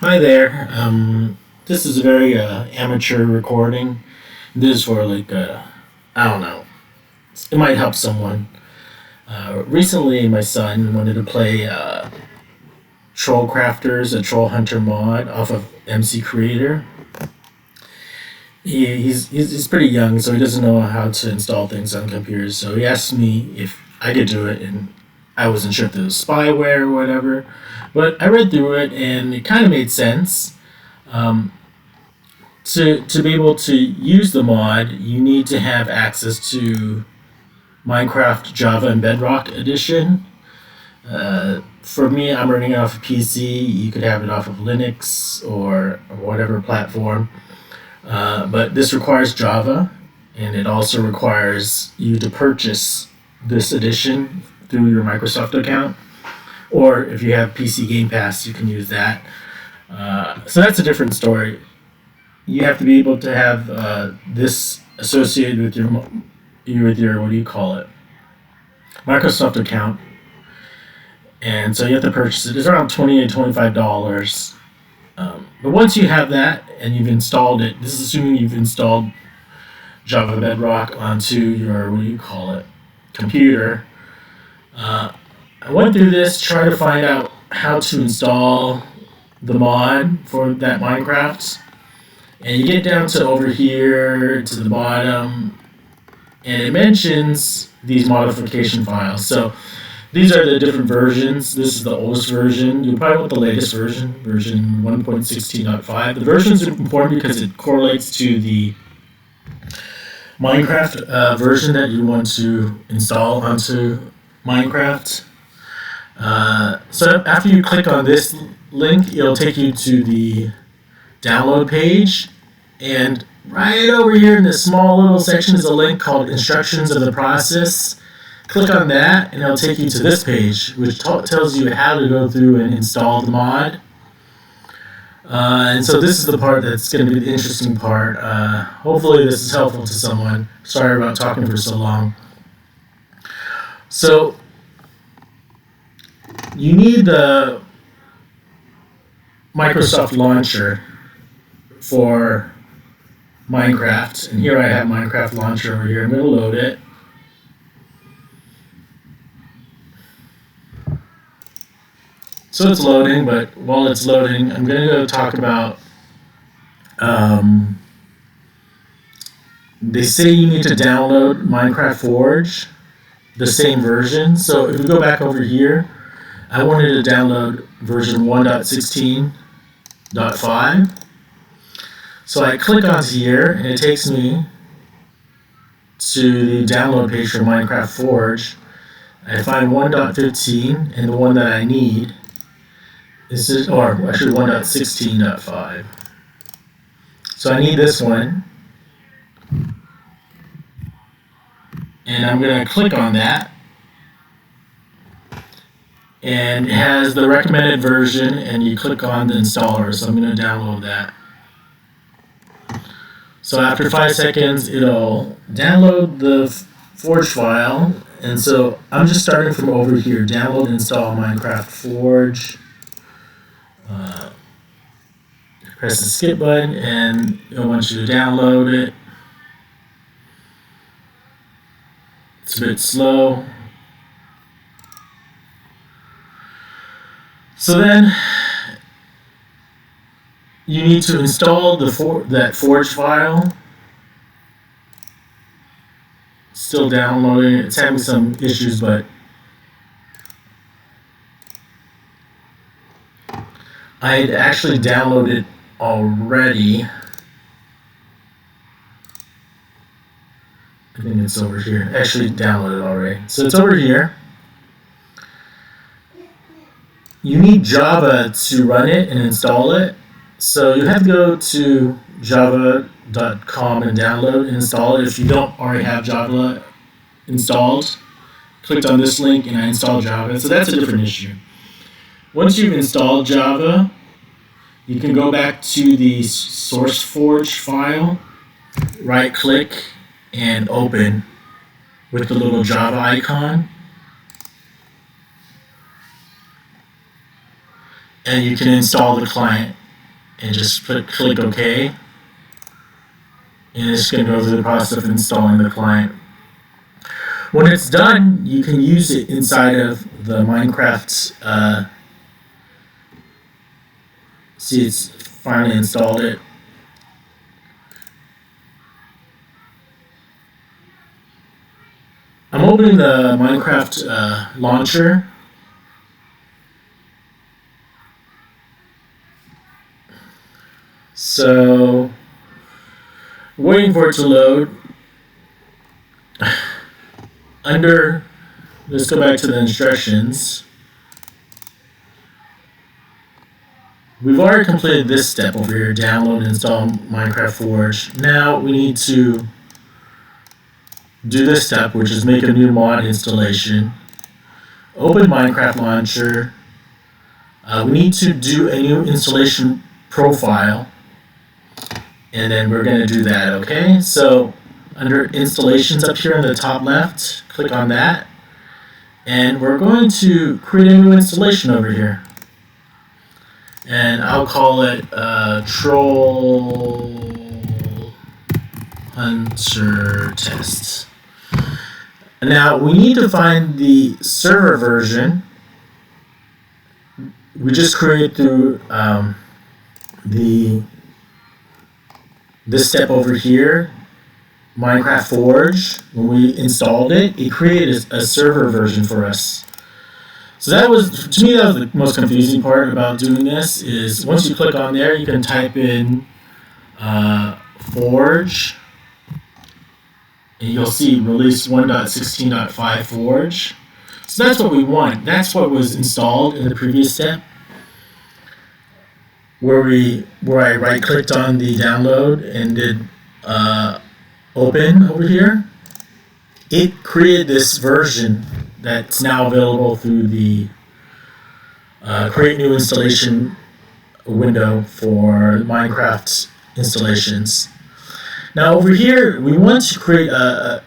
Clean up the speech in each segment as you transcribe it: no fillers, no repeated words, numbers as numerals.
Hi there. This is a very amateur recording. This is for I don't know. It might help someone. Recently, my son wanted to play Trollcrafters, a Troll Hunter mod off of MCreator. He's pretty young, so he doesn't know how to install things on computers. So he asked me if I could do it, and I wasn't sure if it was spyware or whatever. But I read through it, and it kind of made sense. Um, to be able to use the mod, you need to have access to Minecraft Java and Bedrock edition. For me, I'm running it off of PC. You could have it off of Linux or whatever platform. But this requires Java, and it also requires you to purchase this edition through your Microsoft account. Or if you have PC Game Pass, you can use that. So that's a different story. You have to be able to have this associated with your what do you call it, Microsoft account, and so you have to purchase it. It's around $28-$25. But once you have that and you've installed it, this is assuming you've installed Java Bedrock onto your computer. I went through this, try to find out how to install the mod for that Minecraft. And you get down to over here to the bottom, and it mentions these modification files. So these are the different versions. This is the oldest version. You probably want the latest version, version 1.16.5. The version is important because it correlates to the Minecraft version that you want to install onto Minecraft. So after you click on this link, it'll take you to the download page, and right over here in this small little section is a link called Instructions of the Process. Click on that and it'll take you to this page, which tells you how to go through and install the mod. And so this is the part that's going to be the interesting part. Hopefully this is helpful to someone. Sorry about talking for so long. So you need the Microsoft launcher for Minecraft, and here I have Minecraft launcher over here. I'm going to load it. So it's loading, but while it's loading, I'm going to go talk about, they say you need to download Minecraft Forge, the same version. So if we go back over here, I wanted to download version 1.16.5. So I click onto here, and it takes me to the download page for Minecraft Forge. I find 1.15, and the one that I need is, or actually 1.16.5. So I need this one, and I'm going to click on that. And it has the recommended version, and you click on the installer, so I'm going to download that. So after 5 seconds, it'll download the Forge file, and so I'm just starting from over here, download and install Minecraft Forge. Press the skip button, and it'll want you to download it. It's a bit slow. So then you need to install that Forge file. Still downloading. It's having some issues, but I had actually downloaded already. I think it's over here. Actually downloaded already. So it's over here. You need Java to run it and install it. So you have to go to java.com and download and install it if you don't already have Java installed. Clicked on this link and I installed Java. So that's a different issue. Once you've installed Java, you can go back to the SourceForge file, right click, and open with the little Java icon. And you can install the client and just click OK. And it's going to go through the process of installing the client. When it's done, you can use it inside of the Minecraft. See, it's finally installed it. I'm opening the Minecraft launcher. So, waiting for it to load. Let's go back to the instructions. We've already completed this step over here, download and install Minecraft Forge. Now we need to do this step, which is make a new mod installation. Open Minecraft launcher. We need to do a new installation profile, and then we're going to do that, okay? So under installations up here in the top left, click on that, and we're going to create a new installation over here. And I'll call it Troll Hunter Test. Now we need to find the server version. We just created through this step over here, Minecraft Forge. When we installed it, it created a server version for us. So that was, to me, that was the most confusing part about doing this, is once you click on there, you can type in Forge, and you'll see release 1.16.5 Forge. So that's what we want. That's what was installed in the previous step, where I right-clicked on the download and did open over here. It created this version that's now available through the create new installation window for Minecraft installations. Now over here, we want to create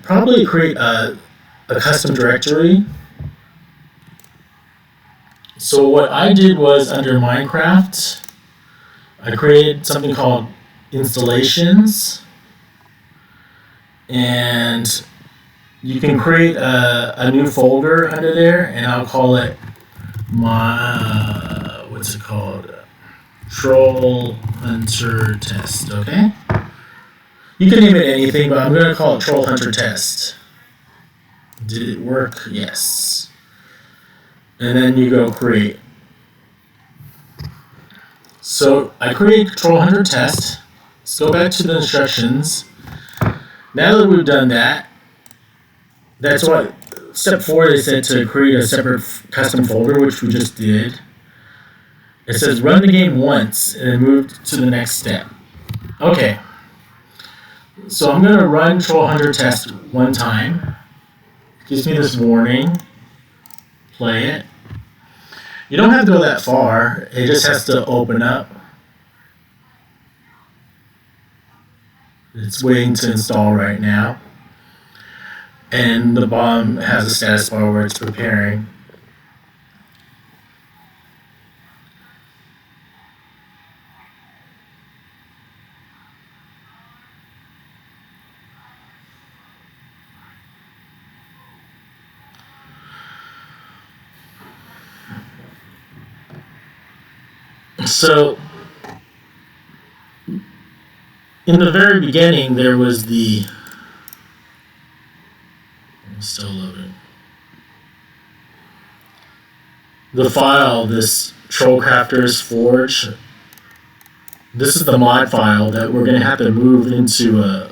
probably create a custom directory. So what I did was, under Minecraft, I created something called installations, and you can create a new folder under there, and I'll call it what's it called? Troll Hunter Test, okay? You can name it anything, but I'm going to call it Troll Hunter Test. Did it work? Yes. And then you go create. So I create Troll Hunter Test. Let's go back to the instructions. Now that we've done that, that's what step 4, they said to create a separate custom folder, which we just did. It says run the game once and then move to the next step. Okay. So I'm going to run Troll Hunter Test one time. It gives me this warning. Play it. You don't have to go that far. It just has to open up. It's waiting to install right now. And the bottom has a status bar where it's preparing. So, in the very beginning, there was the... I'm still loading. The file, this Trollcrafter's Forge. This is the mod file that we're going to have to move into a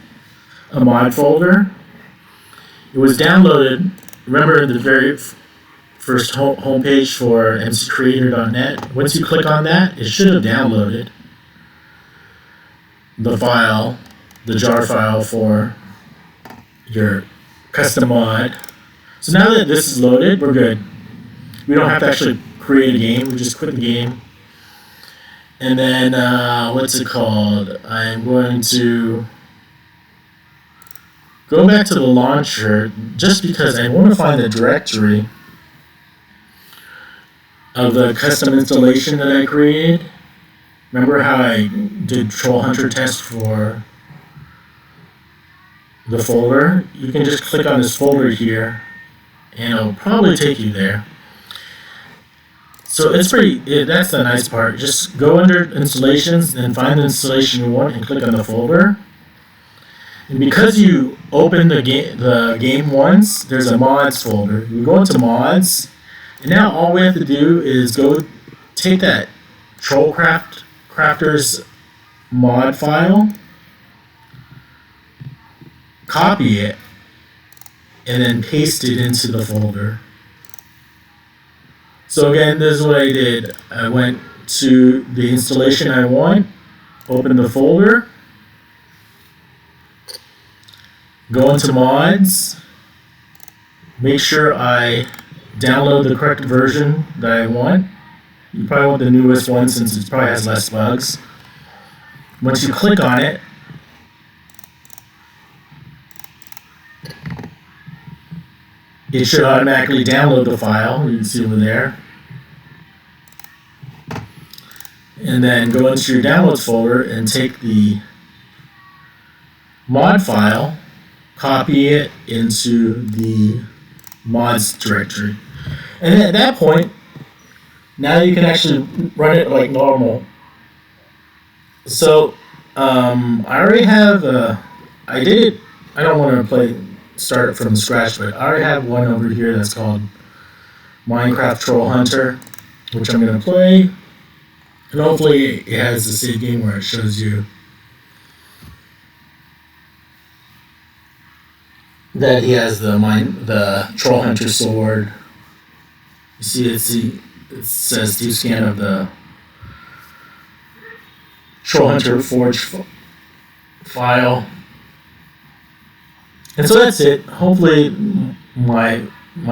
mod folder. It was downloaded, remember the very first homepage for MCreator.net? Once you click on that, it should have downloaded the file, the jar file for your custom mod. So now that this is loaded, we're good. We don't have to actually create a game, we just quit the game. And then, what's it called? I'm going to go back to the launcher just because I want to find the directory of the custom installation that I created. Remember how I did Troll Hunter test for the folder? You can just click on this folder here, and it'll probably take you there. So it's that's the nice part. Just go under installations, then find the installation you want and click on the folder. And because you open the game once, there's a mods folder. You go into mods, and now all we have to do is go take that Trollcrafter's mod file, copy it, and then paste it into the folder. So again, this is what I did. I went to the installation I want, open the folder, go into mods, make sure I download the correct version that I want. You probably want the newest one since it probably has less bugs. Once you click on it, it should automatically download the file. You can see over there. And then go into your downloads folder and take the mod file, copy it into the mods directory. And at that point, now you can actually run it like normal. So I already have I did it. I don't want to start it from scratch, but I already have one over here that's called Minecraft Troll Hunter, which I'm going to play. And hopefully it has the save game where it shows you that he has the Troll Hunter sword. You see it says do scan of the Troll Hunter Forge file. And so that's it. Hopefully my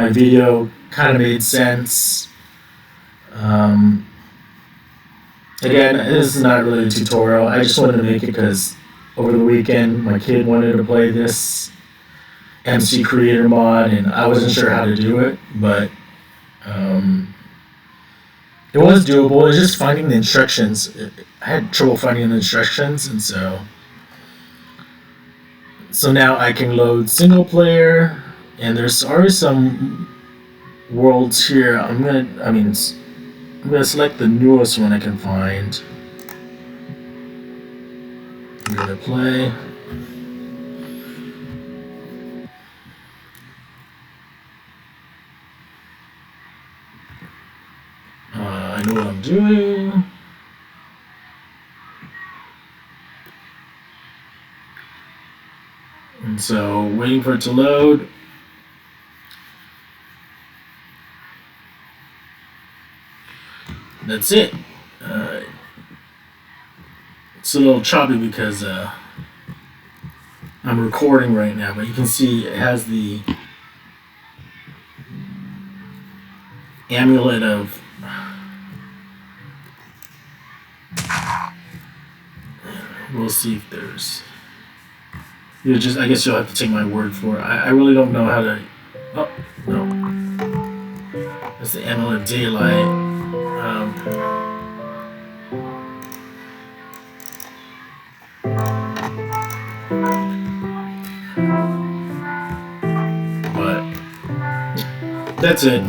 video kind of made sense. Again, this is not really a tutorial. I just wanted to make it because over the weekend my kid wanted to play this MCreator mod and I wasn't sure how to do it, but it was doable. It's just finding the instructions. I had trouble finding the instructions, and so now I can load single player, and there's already some worlds here. I'm gonna select the newest one I can find. I'm gonna play. I know what I'm doing. And so, waiting for it to load. That's it. It's a little choppy because I'm recording right now, but you can see it has the amulet of we'll see if there's I guess you'll have to take my word for it. I really don't know how to. Oh no, that's the amulet of daylight. But that's it.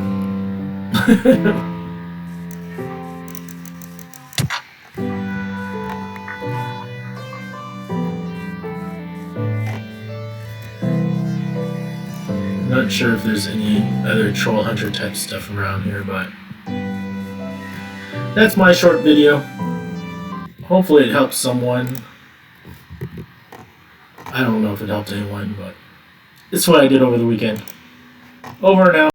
Not sure if there's any other troll hunter type stuff around here, but that's my short video. Hopefully it helps someone. I don't know if it helped anyone, but it's what I did over the weekend. Over and out.